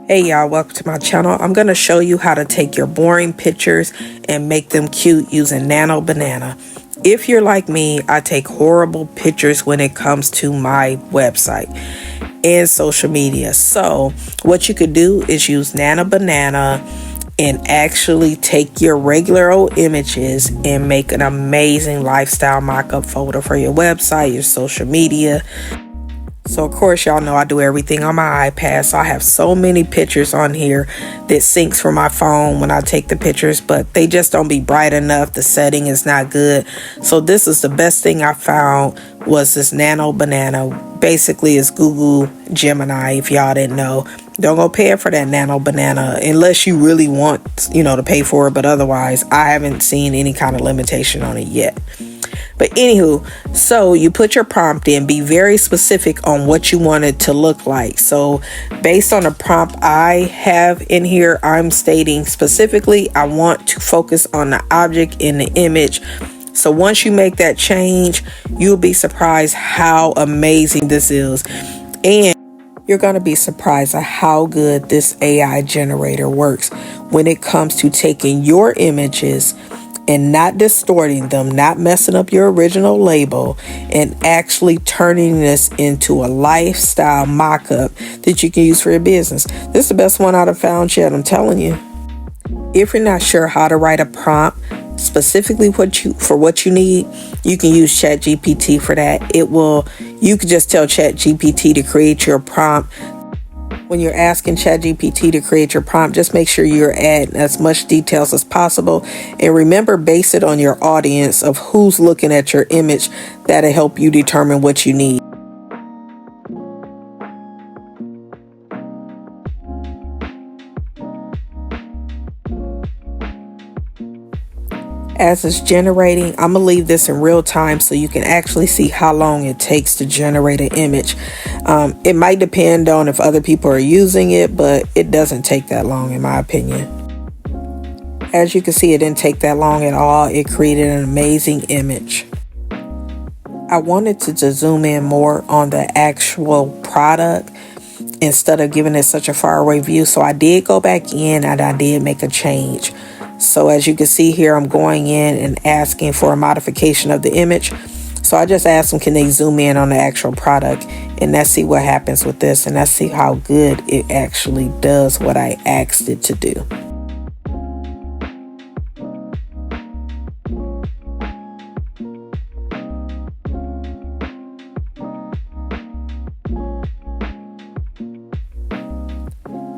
Hey y'all, welcome to my channel. I'm going to show you how to take your boring pictures and make them cute using Nano Banana. If you're like me, I take horrible pictures when it comes to my website and social media. So what you could do is use Nano Banana and actually take your regular old images and make an amazing lifestyle mock-up folder for your website, your social media. So of course, y'all know I do everything on my iPad, so I have so many pictures on here that syncs from my phone when I take the pictures, but they just don't be bright enough. The setting is not good. So this is the best thing I found, was this Nano Banana. Basically, it's Google Gemini, if y'all didn't know. Don't go pay for that Nano Banana unless you really want, to pay for it, but otherwise, I haven't seen any kind of limitation on it yet. But anywho, so you put your prompt in, be very specific on what you want it to look like. So based on the prompt I have in here, I'm stating specifically, I want to focus on the object in the image. So once you make that change, you'll be surprised how amazing this is. And you're going to be surprised at how good this AI generator works when it comes to taking your images and not distorting them, not messing up your original label, and actually turning this into a lifestyle mock-up that you can use for your business. This is the best one I've found yet, I'm telling you. If you're not sure how to write a prompt, specifically for what you need, you can use ChatGPT for that. You can just tell ChatGPT to create your prompt. When you're asking ChatGPT to create your prompt, just make sure you're adding as much details as possible. And remember, base it on your audience of who's looking at your image. That'll help you determine what you need. As it's generating, I'm gonna leave this in real time so you can actually see how long it takes to generate an image. It might depend on if other people are using it, but it doesn't take that long in my opinion. As you can see, it didn't take that long at all. It created an amazing image. I wanted to zoom in more on the actual product instead of giving it such a faraway view. So I did go back in and I did make a change. So as you can see here, I'm going in and asking for a modification of the image. So I just asked them, can they zoom in on the actual product? And let's see what happens with this. And let's see how good it actually does what I asked it to do.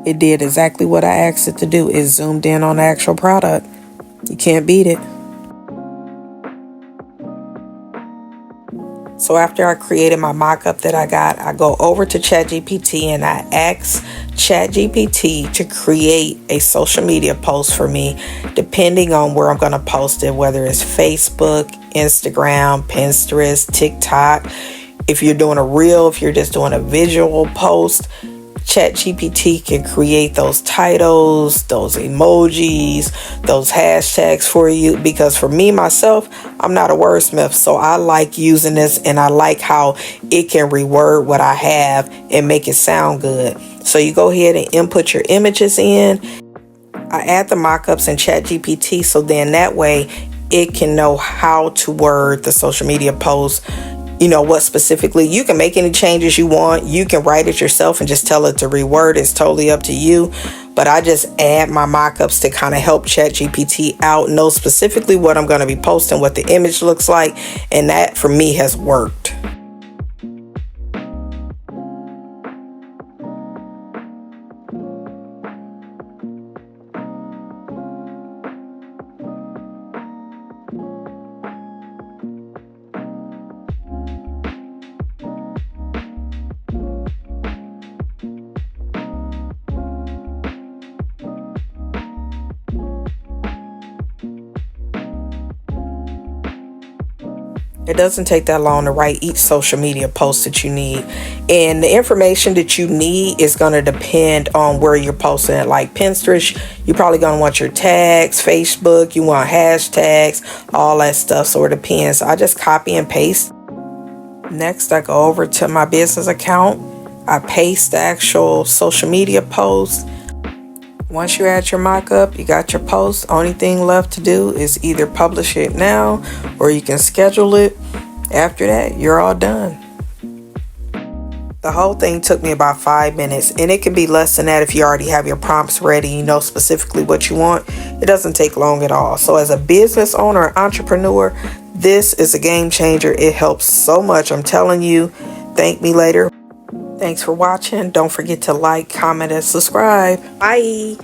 It did exactly what I asked it to do. It zoomed in on the actual product. You can't beat it. So after I created my mock-up that I got, I go over to ChatGPT and I ask ChatGPT to create a social media post for me, depending on where I'm going to post it, whether it's Facebook, Instagram, Pinterest, TikTok. If you're doing a reel, if you're just doing a visual post, ChatGPT can create those titles, those emojis, those hashtags for you. Because for me, myself, I'm not a wordsmith. So I like using this and I like how it can reword what I have and make it sound good. So you go ahead and input your images in. I add the mockups in ChatGPT. So then that way it can know how to word the social media post. What specifically. You can make any changes you want. You can write it yourself and just tell it to reword. It's totally up to you. But I just add my mockups to kind of help ChatGPT out, know specifically what I'm going to be posting, what the image looks like. And that for me has worked. It doesn't take that long to write each social media post that you need. And the information that you need is going to depend on where you're posting it. Like Pinterest, you're probably going to want your tags. Facebook, you want hashtags, all that stuff. So it depends. So I just copy and paste. Next, I go over to my business account. I paste the actual social media post. Once you add your mock-up, you got your post. Only thing left to do is either publish it now or you can schedule it. After that, you're all done. The whole thing took me about 5 minutes, and it can be less than that if you already have your prompts ready, you know specifically what you want. It doesn't take long at all. So as a business owner or entrepreneur, this is a game changer. It helps so much. I'm telling you. Thank me later. Thanks for watching. Don't forget to like, comment, and subscribe. Bye.